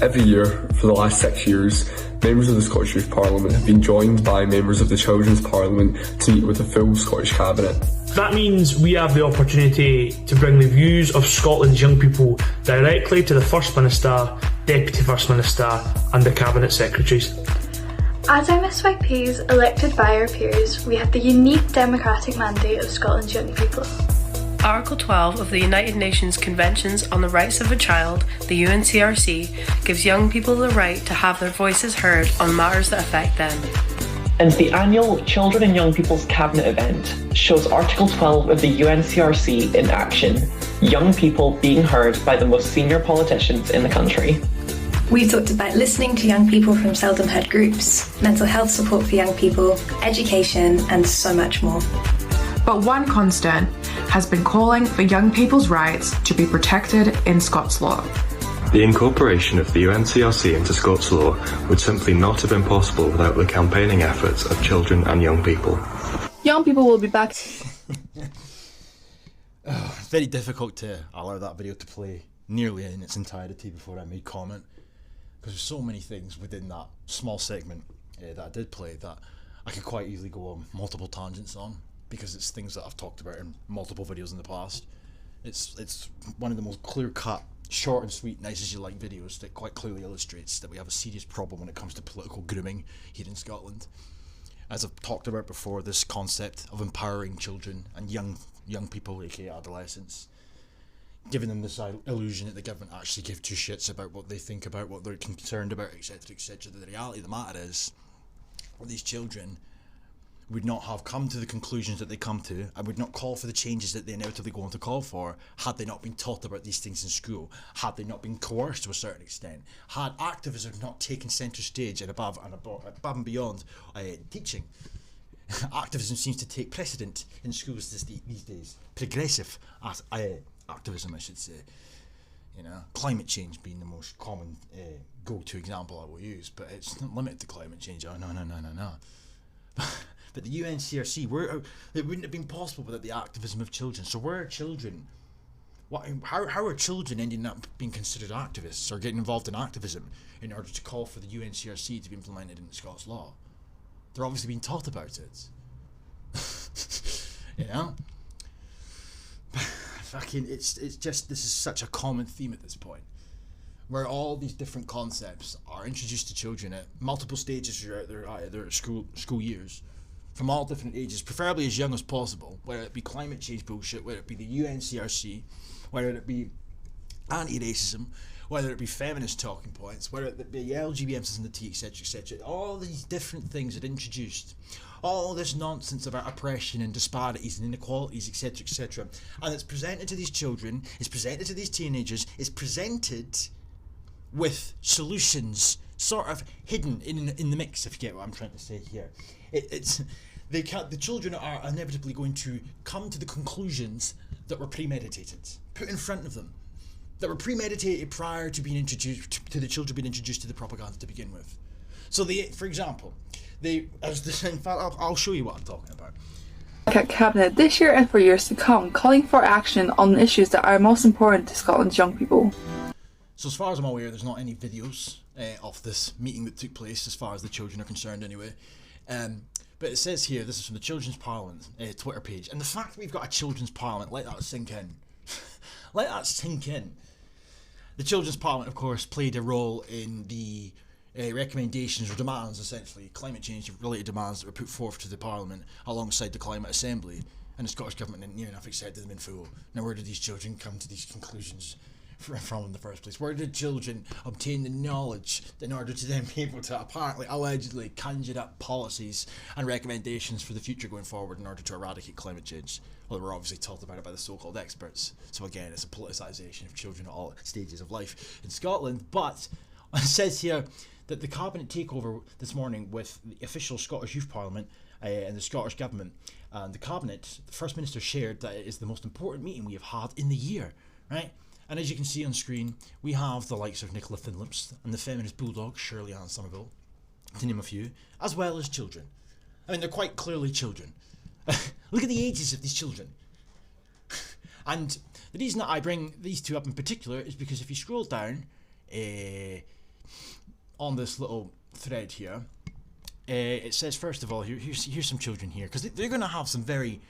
Every year, for the last 6 years, members of the Scottish Youth Parliament have been joined by members of the Children's Parliament to meet with the full Scottish Cabinet. That means we have the opportunity to bring the views of Scotland's young people directly to the First Minister, Deputy First Minister and the Cabinet Secretaries. As MSYPs elected by our peers, we have the unique democratic mandate of Scotland's young people. Article 12 of the United Nations Conventions on the Rights of the Child, the UNCRC, gives young people the right to have their voices heard on matters that affect them. And the annual Children and Young People's Cabinet event shows Article 12 of the UNCRC in action, young people being heard by the most senior politicians in the country. We've talked about listening to young people from seldom heard groups, mental health support for young people, education, and so much more. But one constant has been calling for young people's rights to be protected in Scots law. The incorporation of the UNCRC into Scots law would simply not have been possible without the campaigning efforts of children and young people. Young people will be back. Very difficult to allow that video to play nearly in its entirety before I made comment, because there's so many things within that small segment that I did play that I could quite easily go on multiple tangents on, because it's things that I've talked about in multiple videos in the past. It's one of the most clear-cut, short and sweet, nice as you like videos that quite clearly illustrates that we have a serious problem when it comes to political grooming here in Scotland. As I've talked about before, this concept of empowering children and young people, aka adolescents, giving them this illusion that the government actually give two shits about what they think about, what they're concerned about, etc, etc. The reality of the matter is that these children would not have come to the conclusions that they come to and would not call for the changes that they inevitably go on to call for had they not been taught about these things in school, had they not been coerced to a certain extent, had activism not taken centre stage and above and beyond teaching. Activism seems to take precedent in schools these days. Progressive activism, I should say. You know, climate change being the most common go-to example I will use, but it's not limited to climate change. Oh no. But the UNCRC, it wouldn't have been possible without the activism of children. So where are children? How are children ending up being considered activists or getting involved in activism in order to call for the UNCRC to be implemented in Scots law? They're obviously being taught about it. You know? Fucking, it's just, this is such a common theme at this point, where all these different concepts are introduced to children at multiple stages throughout their school years, from all different ages, preferably as young as possible, whether it be climate change bullshit, whether it be the UNCRC, whether it be anti-racism, whether it be feminist talking points, whether it be LGBTs and the T, etc, etc. All these different things are introduced. All this nonsense about oppression and disparities and inequalities, etc, etc. And it's presented to these children, it's presented to these teenagers, it's presented with solutions sort of hidden in the mix, if you get what I'm trying to say here. The children are inevitably going to come to the conclusions that were premeditated, put in front of them, that were premeditated prior to being introduced to the children being introduced to the propaganda to begin with. So for example, in fact, I'll show you what I'm talking about. Cabinet this year and for years to come, calling for action on the issues that are most important to Scotland's young people. So as far as I'm aware, there's not any videos of this meeting that took place, as far as the children are concerned anyway. But it says here, this is from the Children's Parliament Twitter page, and the fact that we've got a Children's Parliament, let that sink in. Let that sink in. The Children's Parliament, of course, played a role in the recommendations or demands, essentially, climate change related demands that were put forth to the Parliament alongside the Climate Assembly, and the Scottish Government didn't near enough accepted them in full. Now where did these children come to these conclusions from in the first place? Where did children obtain the knowledge in order to then be able to apparently, allegedly, conjure up policies and recommendations for the future going forward in order to eradicate climate change? Well, we're obviously taught about it by the so-called experts. So again, it's a politicisation of children at all stages of life in Scotland. But it says here that the cabinet takeover this morning with the official Scottish Youth Parliament and the Scottish Government and the cabinet, the First Minister shared that it is the most important meeting we have had in the year, right? And as you can see on screen, we have the likes of Nicola Finlips and the feminist bulldog Shirley Ann Somerville, to name a few, as well as children. I mean, they're quite clearly children. Look at the ages of these children. And the reason that I bring these two up in particular is because if you scroll down, on this little thread here, it says, first of all, here's some children here, because they're going to have some very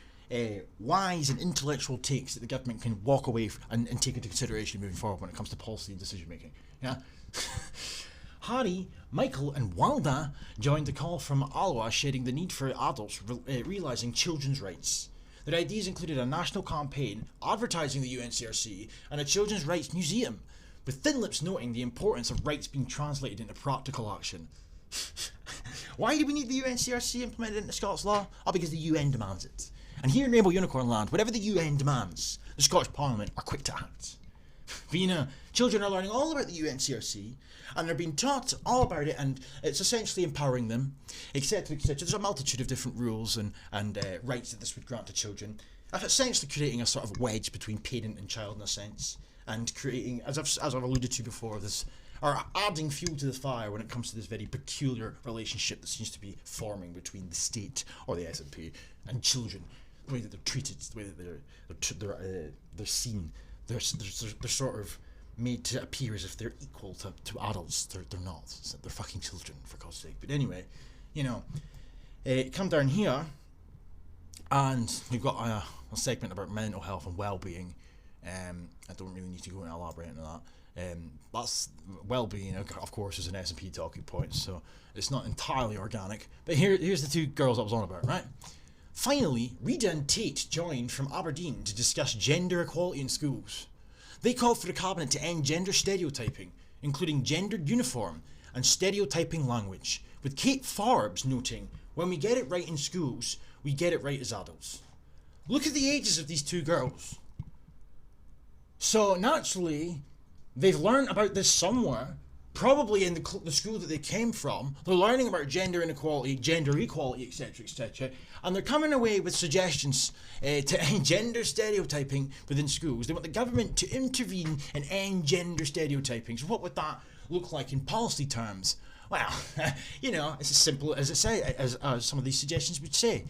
wise and intellectual takes that the government can walk away and take into consideration moving forward when it comes to policy and decision making. Yeah. Harry, Michael and Walda joined the call from Alwa, sharing the need for adults realising children's rights. Their ideas included a national campaign advertising the UNCRC and a children's rights museum, with Thin Lips noting the importance of rights being translated into practical action. Why do we need the UNCRC implemented into Scots law? Oh, because the UN demands it. And here in Rainbow Unicorn Land, whatever the UN demands, the Scottish Parliament are quick to act. Vina, children are learning all about the UNCRC, and they're being taught all about it, and it's essentially empowering them, etc., etc. There's a multitude of different rules and rights that this would grant to children, essentially creating a sort of wedge between parent and child in a sense, and creating, as I've alluded to before, or adding fuel to the fire when it comes to this very peculiar relationship that seems to be forming between the state, or the SNP, and children. The way that they're treated, the way that they're seen. They're sort of made to appear as if they're equal to adults. They're not. They're fucking children, for God's sake. But anyway, come down here, and we've got a segment about mental health and well-being. I don't really need to go and elaborate into that. That's well-being, of course, is an S&P talking point, so it's not entirely organic. But here's the two girls I was on about, right? Finally, Rita and Tate joined from Aberdeen to discuss gender equality in schools. They called for the Cabinet to end gender stereotyping, including gendered uniform and stereotyping language, with Kate Forbes noting, when we get it right in schools, we get it right as adults. Look at the ages of these two girls. So naturally, they've learned about this somewhere, probably in the school that they came from. They're learning about gender inequality, gender equality, etc., etc., and they're coming away with suggestions to end gender stereotyping within schools. They want the government to intervene and end gender stereotyping. So what would that look like in policy terms? Well, it's as simple as as some of these suggestions would say.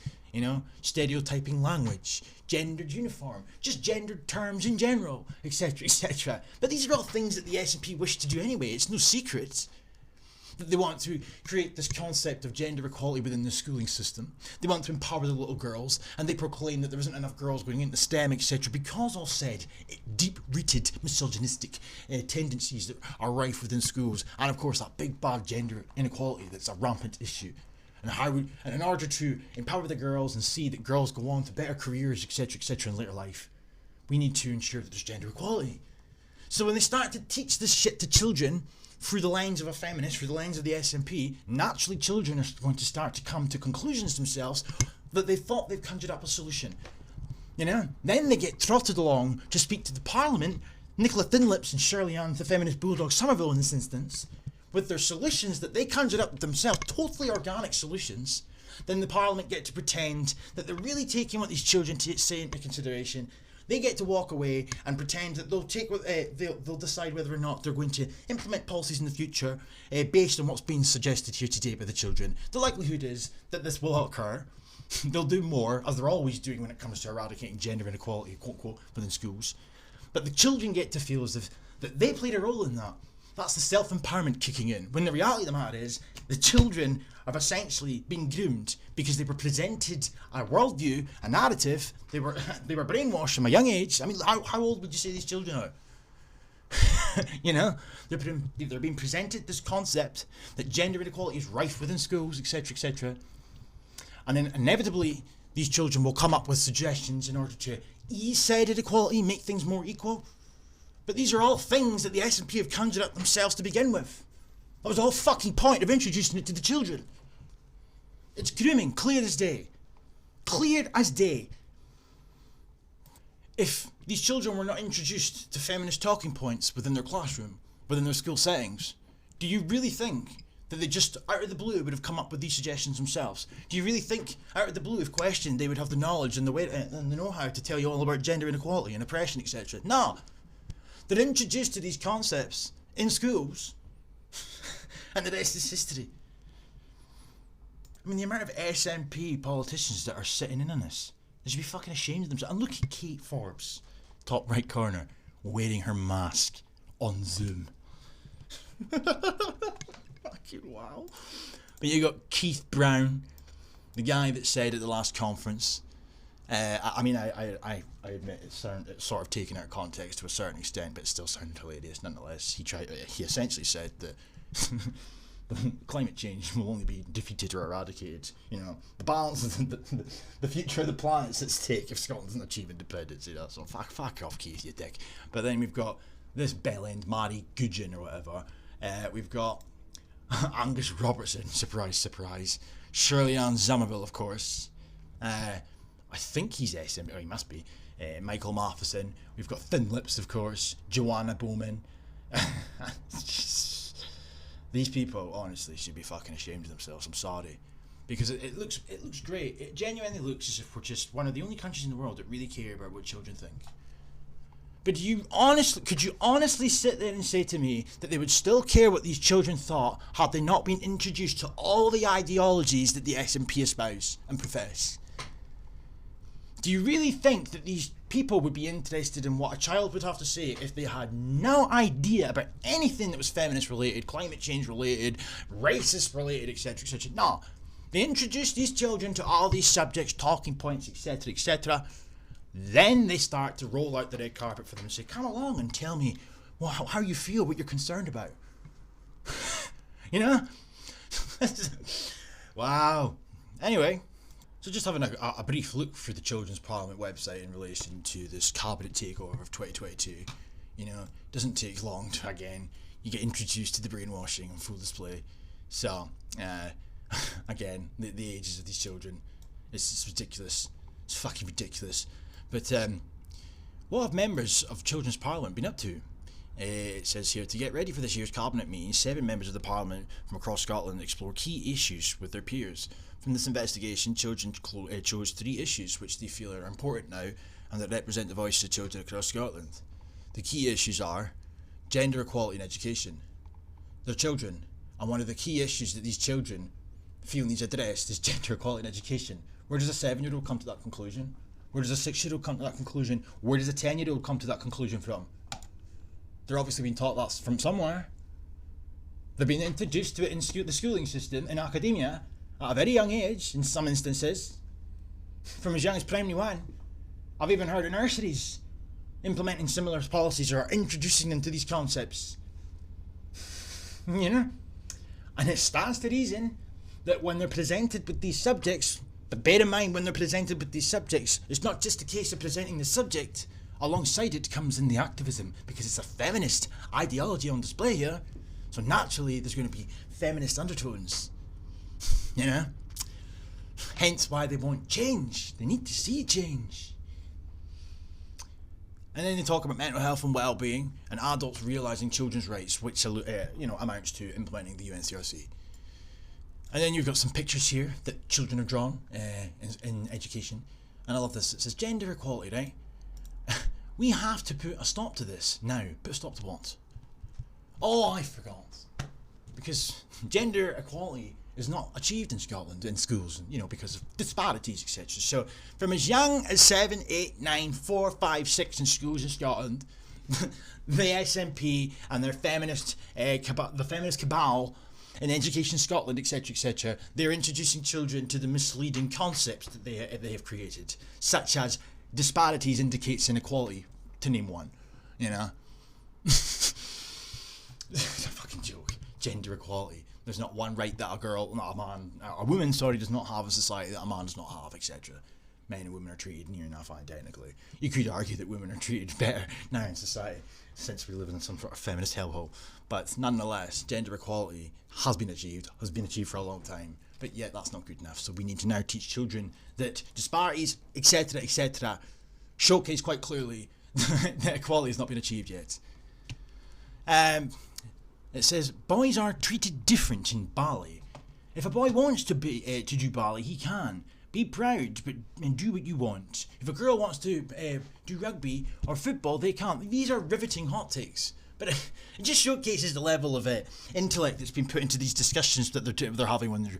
Stereotyping language, gendered uniform, just gendered terms in general, etc., etc. But these are all things that the SNP wish to do anyway. It's no secret that they want to create this concept of gender equality within the schooling system. They want to empower the little girls, and they proclaim that there isn't enough girls going into STEM, etc., because of said deep-rooted misogynistic tendencies that are rife within schools, and of course that big bad gender inequality that's a rampant issue. And in order to empower the girls and see that girls go on to better careers, etc., etc., in later life, we need to ensure that there's gender equality. So when they start to teach this shit to children through the lens of a feminist, through the lens of the SNP, naturally children are going to start to come to conclusions themselves that they thought they've conjured up a solution. Then they get trotted along to speak to the Parliament, Nicola Thinlips and Shirley Ann, the feminist bulldog Somerville in this instance, with their solutions that they conjured up themselves, totally organic solutions. Then the Parliament get to pretend that they're really taking what these children say into consideration. They get to walk away and pretend that they'll decide whether or not they're going to implement policies in the future based on what's being suggested here today by the children. The likelihood is that this will occur. They'll do more, as they're always doing when it comes to eradicating gender inequality, quote unquote, within schools. But the children get to feel as if that they played a role in that. That's the self-empowerment kicking in. When the reality of the matter is, the children have essentially been groomed because they were presented a worldview, a narrative. They were brainwashed from a young age. I mean, how old would you say these children are? They're being presented this concept that gender inequality is rife within schools, etc., etc. And then inevitably, these children will come up with suggestions in order to ease said inequality, make things more equal. But these are all things that the SNP have conjured up themselves to begin with. That was the whole fucking point of introducing it to the children. It's grooming, clear as day. Clear as day. If these children were not introduced to feminist talking points within their classroom, within their school settings, do you really think that they just, out of the blue, would have come up with these suggestions themselves? Do you really think, out of the blue, if questioned, they would have the knowledge and the way and the know-how to tell you all about gender inequality and oppression, etc.? No. They're introduced to these concepts in schools, and the rest is history. I mean, the amount of SNP politicians that are sitting in on this, they should be fucking ashamed of themselves. And look at Kate Forbes, top right corner, wearing her mask on Zoom. Fucking wow. But you got Keith Brown, the guy that said at the last conference, I admit it's sort of taken out of context to a certain extent, but it still sounded hilarious nonetheless. He essentially said that climate change will only be defeated or eradicated. You know, the balance of the future of the planet's at stake if Scotland doesn't achieve independence. You know, so fuck off, Keith, you dick. But then we've got this bellend Mary Gudgeon or whatever. We've got Angus Robertson, surprise, surprise. Shirley Ann Somerville, of course. I think he's SM, or he must be. Michael Matheson. We've got Thin Lips, of course. Joanna Bowman. These people, honestly, should be fucking ashamed of themselves. I'm sorry. Because it looks great. It genuinely looks as if we're just one of the only countries in the world that really care about what children think. But could you honestly sit there and say to me that they would still care what these children thought had they not been introduced to all the ideologies that the SNP espouse and profess? Do you really think that these people would be interested in what a child would have to say if they had no idea about anything that was feminist related, climate change related, racist related, etc, etc? No. They introduce these children to all these subjects, talking points, etc, etc. Then they start to roll out the red carpet for them and say, come along and tell me how you feel, what you're concerned about. You know? Wow. Anyway, so just having a brief look through the Children's Parliament website in relation to this cabinet takeover of 2022. You know, doesn't take long to, again, you get introduced to the brainwashing on full display. So, again, the ages of these children, it's ridiculous. It's fucking ridiculous. But what have members of Children's Parliament been up to? It says here, to get ready for this year's Cabinet meeting, 7 members of the Parliament from across Scotland explore key issues with their peers. From this investigation, children chose 3 issues which they feel are important now and that represent the voices of children across Scotland. The key issues are gender equality in education. They're children, and one of the key issues that these children feel needs addressed is gender equality in education. Where does a 7-year-old come to that conclusion? Where does a 6-year-old come to that conclusion? Where does a 10-year-old come to that conclusion from? They're obviously being taught that from somewhere. They're being introduced to it in the schooling system, in academia, at a very young age, in some instances. From as young as primary 1. I've even heard of nurseries implementing similar policies or introducing them to these concepts. You know? And it stands to reason that when they're presented with these subjects, but bear in mind when they're presented with these subjects, it's not just a case of presenting the subject. Alongside it comes in the activism, because it's a feminist ideology on display here. So naturally there's going to be feminist undertones. You know? Hence why they want change. They need to see change. And then they talk about mental health and well-being and adults realising children's rights, which amounts to implementing the UNCRC. And then you've got some pictures here that children have drawn in education. And I love this. It says gender equality, right? We have to put a stop to this now. Put a stop to what? Oh, I forgot. Because gender equality is not achieved in Scotland in schools, you know, because of disparities, etc. So from as young as 7, 8, 9, 4, 5, 6 in schools in Scotland, the SNP and their feminist cabal in Education Scotland, etc., etc., they're introducing children to the misleading concepts that they have created, such as disparities indicates inequality, to name one. You know, it's a fucking joke. Gender equality. There's not one right that a woman, does not have in society that a man does not have, etc. Men and women are treated near enough identically. You could argue that women are treated better now in society, since we live in some sort of feminist hellhole. But nonetheless, gender equality has been achieved for a long time. But yet that's not good enough. So we need to now teach children that disparities, etc., etc., showcase quite clearly that equality has not been achieved yet. It says boys are treated different in Bali. If a boy wants to do Bali, he can. Be proud, and do what you want. If a girl wants to do rugby or football, they can't. These are riveting hot takes. But it just showcases the level of intellect that's been put into these discussions that they're having when they're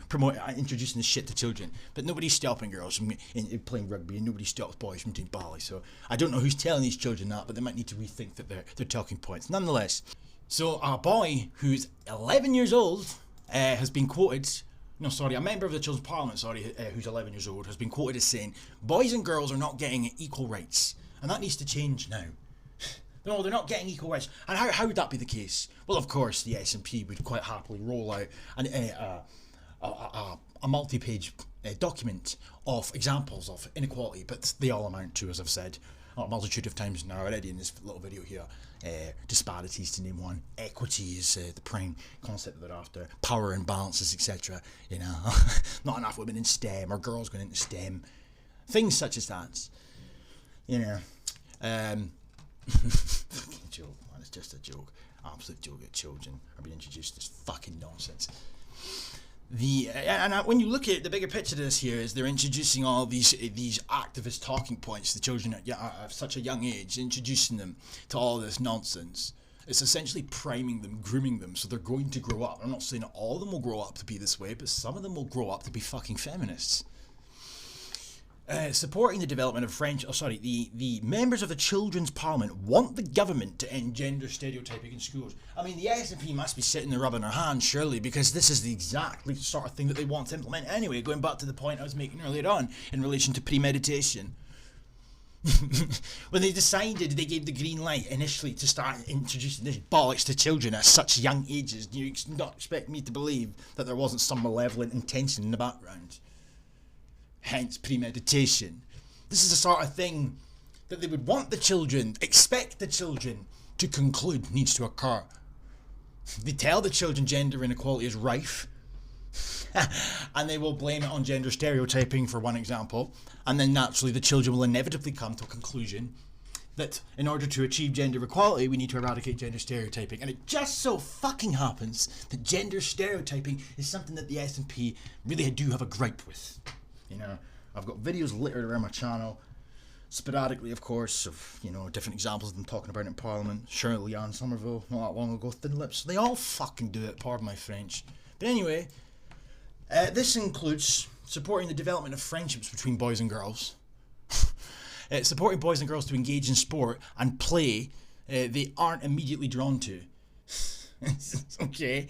introducing this shit to children. But nobody's stopping girls from playing rugby, and nobody stops boys from doing Bali. So I don't know who's telling these children that, but they might need to rethink their talking points. Nonetheless, So a boy who's 11 years old has been quoted, a member of the Children's Parliament, who's 11 years old, has been quoted as saying, boys and girls are not getting equal rights, and that needs to change now. No, they're not getting equal rights. And how would that be the case? Well, of course, the SNP would quite happily roll out a multi-page document of examples of inequality, but they all amount to, as I've said a multitude of times now already in this little video here, disparities to name one, equity is the prime concept that they're after, power imbalances, etc. Not enough women in STEM or girls going into STEM, things such as that. Fucking joke, man, it's just a joke. Absolute joke that children are being introduced to this fucking nonsense. When you look at the bigger picture of this here, is they're introducing all these activist talking points to children at such a young age, introducing them to all this nonsense. It's essentially priming them, grooming them, so they're going to grow up. I'm not saying all of them will grow up to be this way, but some of them will grow up to be fucking feminists. Supporting the development of the members of the Children's Parliament want the government to end gender stereotyping in schools. I mean, the SNP must be sitting there rubbing their hands, surely, because this is the exactly sort of thing that they want to implement anyway, going back to the point I was making earlier on in relation to premeditation. When they decided, they gave the green light initially to start introducing this bollocks to children at such young ages. You not expect me to believe that there wasn't some malevolent intention in the background. Hence premeditation. This is the sort of thing that they would want the children, expect the children to conclude needs to occur. They tell the children gender inequality is rife, and they will blame it on gender stereotyping, for one example, and then naturally the children will inevitably come to a conclusion that in order to achieve gender equality we need to eradicate gender stereotyping. And it just so fucking happens that gender stereotyping is something that the SNP really do have a gripe with. I've got videos littered around my channel, sporadically, of course, of, different examples of them talking about it in Parliament. Shirley Ann Somerville, not that long ago, Thin Lips. They all fucking do it, pardon my French. But anyway, this includes supporting the development of friendships between boys and girls. Supporting boys and girls to engage in sport and play they aren't immediately drawn to. Okay.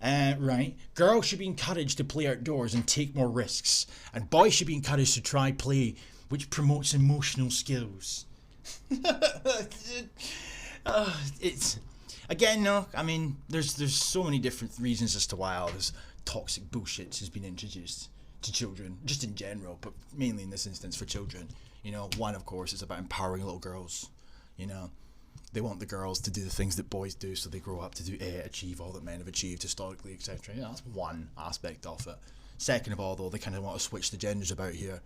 Right. Girls should be encouraged to play outdoors and take more risks, and boys should be encouraged to try play which promotes emotional skills. It's again, no. I mean, there's so many different reasons as to why all this toxic bullshit has been introduced to children, just in general, but mainly in this instance for children. One, of course, is about empowering little girls. They want the girls to do the things that boys do, so they grow up to achieve all that men have achieved historically, etc. That's one aspect of it. Second of all, though, they kind of want to switch the genders about here.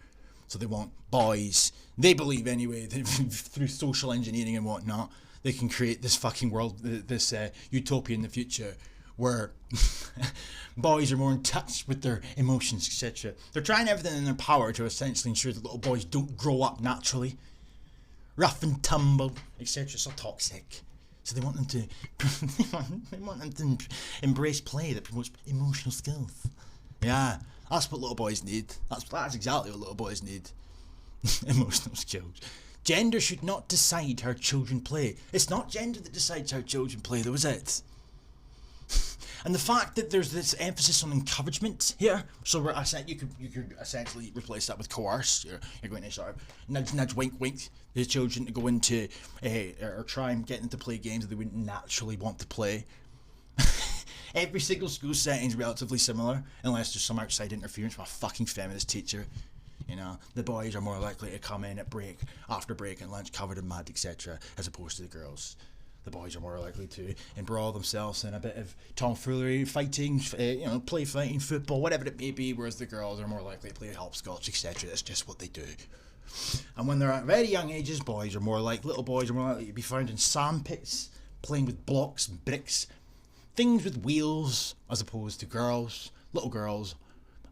So they want boys, they believe anyway, that through social engineering and whatnot, they can create this fucking world, this utopia in the future, where boys are more in touch with their emotions, etc. They're trying everything in their power to essentially ensure that little boys don't grow up naturally. Rough and tumble, etc. So toxic. So they want them to embrace play that promotes emotional skills. Yeah, that's what little boys need. That's exactly what little boys need. Emotional skills. Gender should not decide how children play. It's not gender that decides how children play, though, is it? And the fact that there's this emphasis on encouragement here, so you could essentially replace that with coerce. You're going to sort of nudge, wink the children to go into or try and get them to play games that they wouldn't naturally want to play. Every single school setting is relatively similar, unless there's some outside interference from a fucking feminist teacher. The boys are more likely to come in after break and lunch covered in mud, etc., as opposed to the girls. The boys are more likely to embroil themselves in a bit of tomfoolery, fighting, play fighting, football, whatever it may be, whereas the girls are more likely to play hopscotch, etc. That's just what they do. And when they're at very young ages, little boys are more likely to be found in sand pits, playing with blocks and bricks, things with wheels, as opposed to girls. Little girls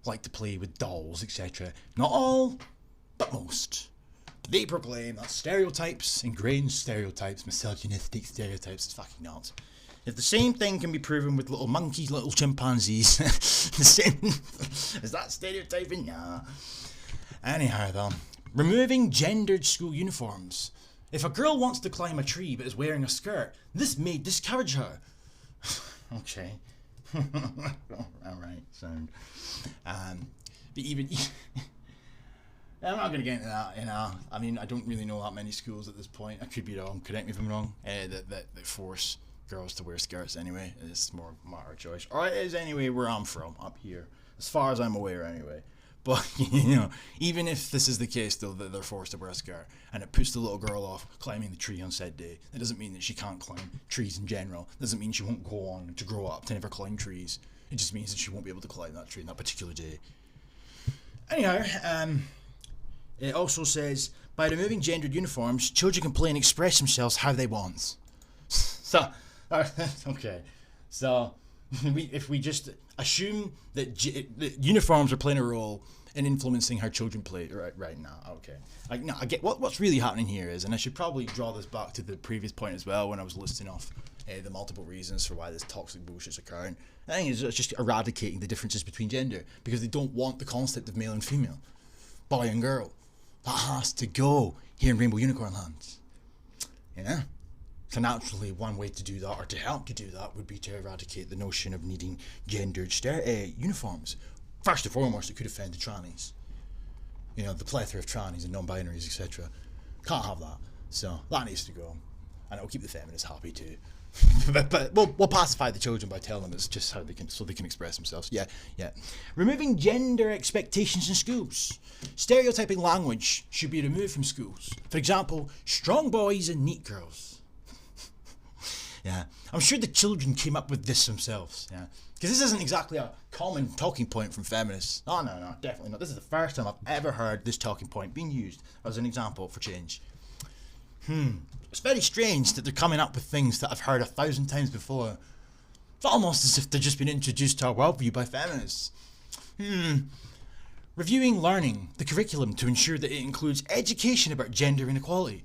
like to play with dolls, etc. Not all, but most. They proclaim that stereotypes, ingrained stereotypes, misogynistic stereotypes, is fucking nuts. If the same thing can be proven with little monkeys, little chimpanzees, the same is that stereotyping? Nah. Anyhow, though, removing gendered school uniforms If a girl wants to climb a tree but is wearing a skirt, this may discourage her. Okay. Alright, sound. But even... I'm not going to get into that, you know. I mean, I don't really know that many schools at this point. I could be wrong, correct me if I'm wrong, that force girls to wear skirts anyway. It's more a matter of choice. Or it is anyway where I'm from, up here. As far as I'm aware anyway. But, you know, even if this is the case, though, that they're forced to wear a skirt, and it puts the little girl off climbing the tree on said day, it doesn't mean that she can't climb trees in general. It doesn't mean she won't go on to grow up to never climb trees. It just means that she won't be able to climb that tree on that particular day. Anyhow, it also says, by removing gendered uniforms, children can play and express themselves how they want. So, okay. So, if we just assume that uniforms are playing a role in influencing how children play right now, okay. I get what's really happening here is, and I should probably draw this back to the previous point as well when I was listing off the multiple reasons for why this toxic bullshit's occurring. I think it's just eradicating the differences between gender, because they don't want the concept of male and female, boy and girl. That has to go here in Rainbow Unicorn Land. You know? So naturally, one way to do that, or to help to do that, would be to eradicate the notion of needing gendered uniforms. First and foremost, it could offend the trannies. You know, the plethora of trannies and non-binaries, etc. Can't have that. So that needs to go. And it'll keep the feminists happy too. but we'll pacify the children by telling them it's just how they can express themselves. Yeah. Removing gender expectations in schools. Stereotyping language should be removed from schools. For example, strong boys and neat girls. Yeah, I'm sure the children came up with this themselves. Yeah, because this isn't exactly a common talking point from feminists. Oh no, definitely not. This is the first time I've ever heard this talking point being used as an example for change. It's very strange that they're coming up with things that I've heard 1,000 times before. It's almost as if they've just been introduced to our worldview by feminists. Reviewing learning, the curriculum, to ensure that it includes education about gender inequality.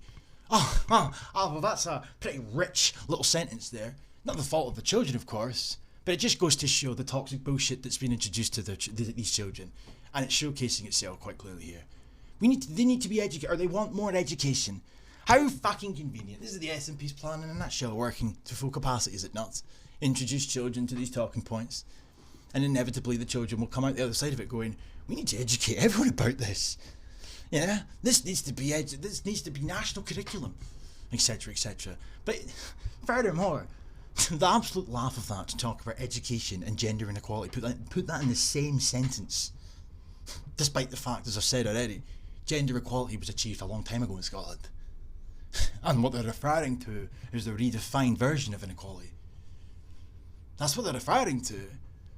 Well, that's a pretty rich little sentence there. Not the fault of the children, of course, but it just goes to show the toxic bullshit that's been introduced to these children, and it's showcasing itself quite clearly here. They need to be educated, or they want more education. How fucking convenient. This is the SNP's plan in a nutshell, working to full capacity, is it not? Introduce children to these talking points, and inevitably the children will come out the other side of it going, we need to educate everyone about this. Yeah, this needs to be national curriculum, etc., etc. But furthermore, the absolute laugh of that, to talk about education and gender inequality, put that in the same sentence, despite the fact, as I've said already, gender equality was achieved a long time ago in Scotland. And what they're referring to is the redefined version of inequality. That's what they're referring to.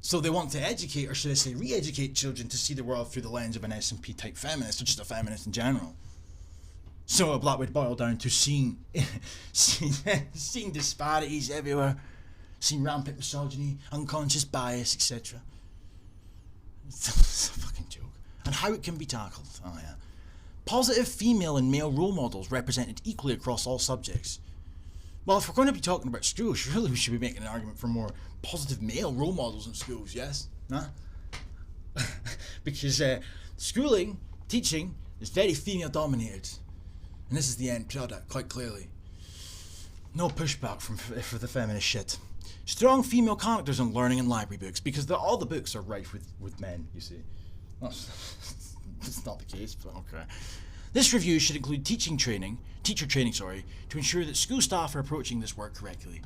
So they want to educate, or should I say re-educate children to see the world through the lens of an S&P type feminist, or just a feminist in general. So that would boil down to seeing disparities everywhere, seeing rampant misogyny, unconscious bias, etc. It's a fucking joke. And how it can be tackled. Oh yeah. Positive female and male role models represented equally across all subjects. Well, if we're going to be talking about schools, surely we should be making an argument for more positive male role models in schools, yes? Nah? Because schooling, teaching, is very female dominated. And this is the end product, quite clearly. No pushback for the feminist shit. Strong female characters in learning and library books, because all the books are rife with men, you see. That's not the case, but okay. This review should include teacher training, to ensure that school staff are approaching this work correctly.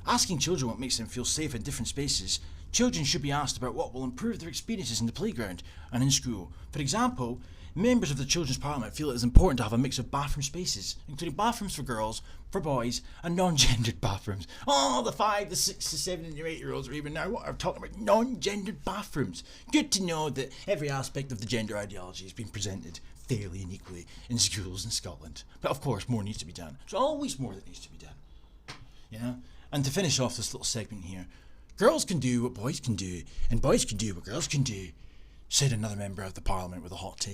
Asking children what makes them feel safe in different spaces, children should be asked about what will improve their experiences in the playground and in school. For example, members of the Children's Parliament feel it is important to have a mix of bathroom spaces, including bathrooms for girls, for boys, and non-gendered bathrooms. Oh, the 5, the 6, the 7, and the 8-year-olds are even now talking about non-gendered bathrooms. Good to know that every aspect of the gender ideology is being presented fairly and equally in schools in Scotland. But of course, more needs to be done. There's always more that needs to be done. You know? And to finish off this little segment here, girls can do what boys can do, and boys can do what girls can do, said another member of the Parliament with a hot take.